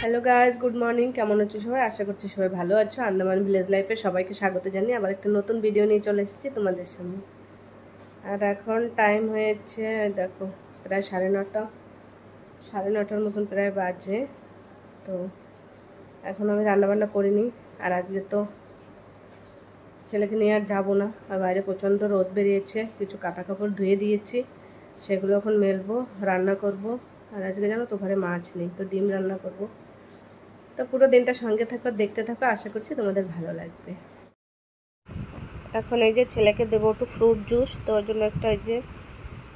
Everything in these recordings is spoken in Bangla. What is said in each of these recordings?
Hello guys, good morning. কেমন আছো সবাই? আশা করছি সবাই ভালো আছো। আন্দামান ভিলেজ লাইফে সবাইকে স্বাগত জানিয়ে আবার একটা নতুন ভিডিও নিয়ে চলে এসেছি তোমাদের সামনে। আর এখন টাইম হয়েছে দেখো প্রায় 9:30 মতন প্রায় বাজে। তো এখন আমি রান্নাবান্না করিনি। আর আজকে তো ছেলেকে নিয়ে আর যাবো না। আর বাইরে প্রচণ্ড রোদ বেরিয়েছে। কিছু কাটা কাপড় ধুয়ে দিয়েছি, সেগুলো এখন মেলবো, রান্না করব। আর আজকে জানো তো ঘরে মাছ নেই, তো ডিম রান্না করব। তো পুরো দিনটা সঙ্গে থাকো, দেখতে থাকো, আশা করছি তোমাদের ভালো লাগবে। এখন এই যে ছেলেকে দেবো একটু ফ্রুট জুস, তো ওর জন্য একটা এই যে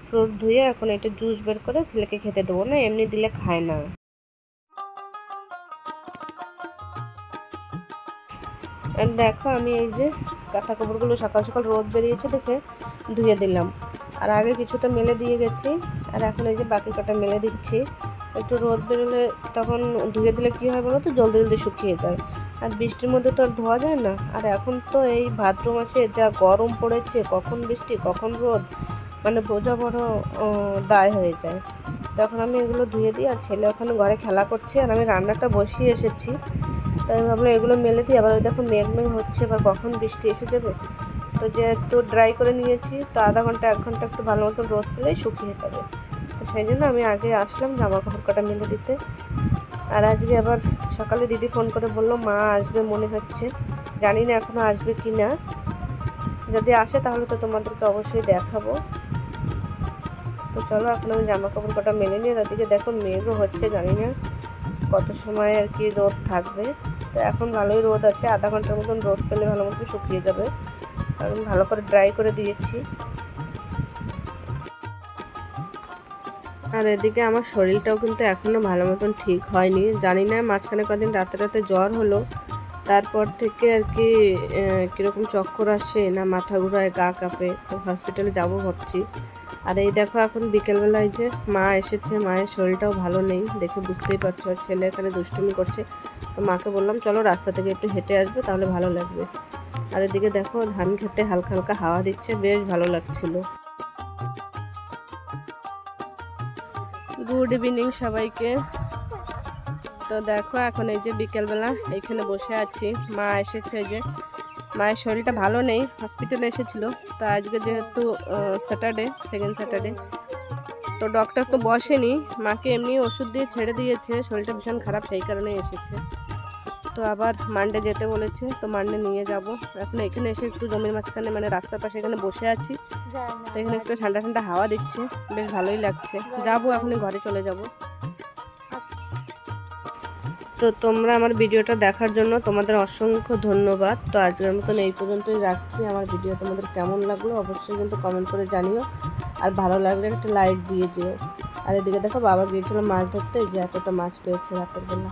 ফ্রুট ধুয়ে এখন একটা জুস বের করে ছেলেকে খেতে দেবো। না এমনি দিলে খায় না। আর দেখো আমি এই যে কাঁথা কাপড়গুলো সকাল সকাল রোদ বেরিয়েছে দেখে ধুয়ে দিলাম। আর আগে কিছুটা মেলে দিয়ে গেছি, আর এখন এই যে বাকি কটা মেলে দিচ্ছি। একটু রোদ বেরোলে তখন ধুয়ে দিলে কী হয় বলো তো, জলদি জলদি শুকিয়ে যায়। আর বৃষ্টির মধ্যে তো আর ধোয়া যায় না। আর এখন তো এই ভাদ্র মাসে যা গরম পড়েছে, কখন বৃষ্টি কখন রোদ, মানে বোঝা বড় দায় হয়ে যায়। তখন আমি এগুলো ধুয়ে দিই। আর ছেলে ওখানে ঘরে খেলা করছে, আর আমি রান্নাটা বসিয়ে এসেছি। তাই ভাবলাম এগুলো মেলে দিই। আবার ওই দেখো মেঘ হচ্ছে, এবার কখন বৃষ্টি এসে যাবে। তো যেহেতু ড্রাই করে নিয়েছি, তো আধা ঘন্টা 1 ঘন্টা একটু ভালো মতো রোদ পেলেই শুকিয়ে যাবে। তো সেই জন্য আমি আগে আসলাম জামা কাপড় কটা মেলে দিতে। আর আজকে আবার সকালে দিদি ফোন করে বললো মা আসবে মনে হচ্ছে, জানি না এখনও আসবে কি না। যদি আসে তাহলে তো তোমাদেরকে অবশ্যই দেখাবো। তো চলো এখন আমি জামা কাপড় কটা মেলে নিই। আর ওদিকে দেখো মেঘও হচ্ছে, জানি না কত সময় আর কি রোদ থাকবে। তো এখন ভালোই রোদ আছে, আধা ঘন্টার মতন রোদ পেলে ভালো মতো শুকিয়ে যাবে। আমি ভালো করে ড্রাই করে দিয়েছি। আর এদিকে আমার শরীরটাও কিন্তু এখনও ভালো মতন ঠিক হয়নি, জানি না মাঝখানে কদিন রাতে রাতে জ্বর হলো, তারপর থেকে আর কি কীরকম চক্কর আসে না মাথা ঘুরায়, গা কাঁপে। তো হসপিটালে যাবো ভাবছি। আর এই দেখো এখন বিকেলবেলায় যে মা এসেছে, মায়ের শরীরটাও ভালো নেই দেখে বুঝতেই পারছো। আর ছেলে এখানে দুষ্টুমি করছে, তো মাকে বললাম চলো রাস্তা থেকে একটু হেঁটে আসবে, তাহলে ভালো লাগবে। আর এদিকে দেখো ধান খেতে হালকা হালকা হাওয়া দিচ্ছে, বেশ ভালো লাগছিল। গুড ইভিনিং সবাইকে। তো দেখো এখন এই যে বিকেলবেলা এইখানে বসে আছি। মা এসেছে, এই যে মায়ের শরীরটা ভালো নেই, হসপিটালে এসেছিল। তো আজকে যেহেতু স্যাটারডে, সেকেন্ড স্যাটারডে, তো ডক্টর তো বসেনি, মাকে এমনি ওষুধ দিয়ে ছেড়ে দিয়েছে, শরীরটা ভীষণ খারাপ সেই কারণে এসেছে। তো আবার মানডে যেতে বলেছে, তো মানডে নিয়ে যাব। এখন এখানে এসে একটু জমির মাঝখানে মানে রাস্তার পাশে এখানে বসে আছি। তো এখানে একটু ঠান্ডা ঠান্ডা হাওয়া দিচ্ছে, বেশ ভালোই লাগছে। যাবো এখনই ঘরে চলে যাব। তো তোমরা আমার ভিডিওটা দেখার জন্য তোমাদের অসংখ্য ধন্যবাদ। তো আজকের মতন এই পর্যন্তই রাখছি। আমার ভিডিও তোমাদের কেমন লাগলো অবশ্যই কিন্তু কমেন্ট করে জানিও। আর ভালো লাগলে একটা লাইক দিয়ে দিও। আর এদিকে দেখো বাবা গিয়েছিল মাছ ধরতে, এই যে এতটা মাছ পেয়েছে রাতের বেলা।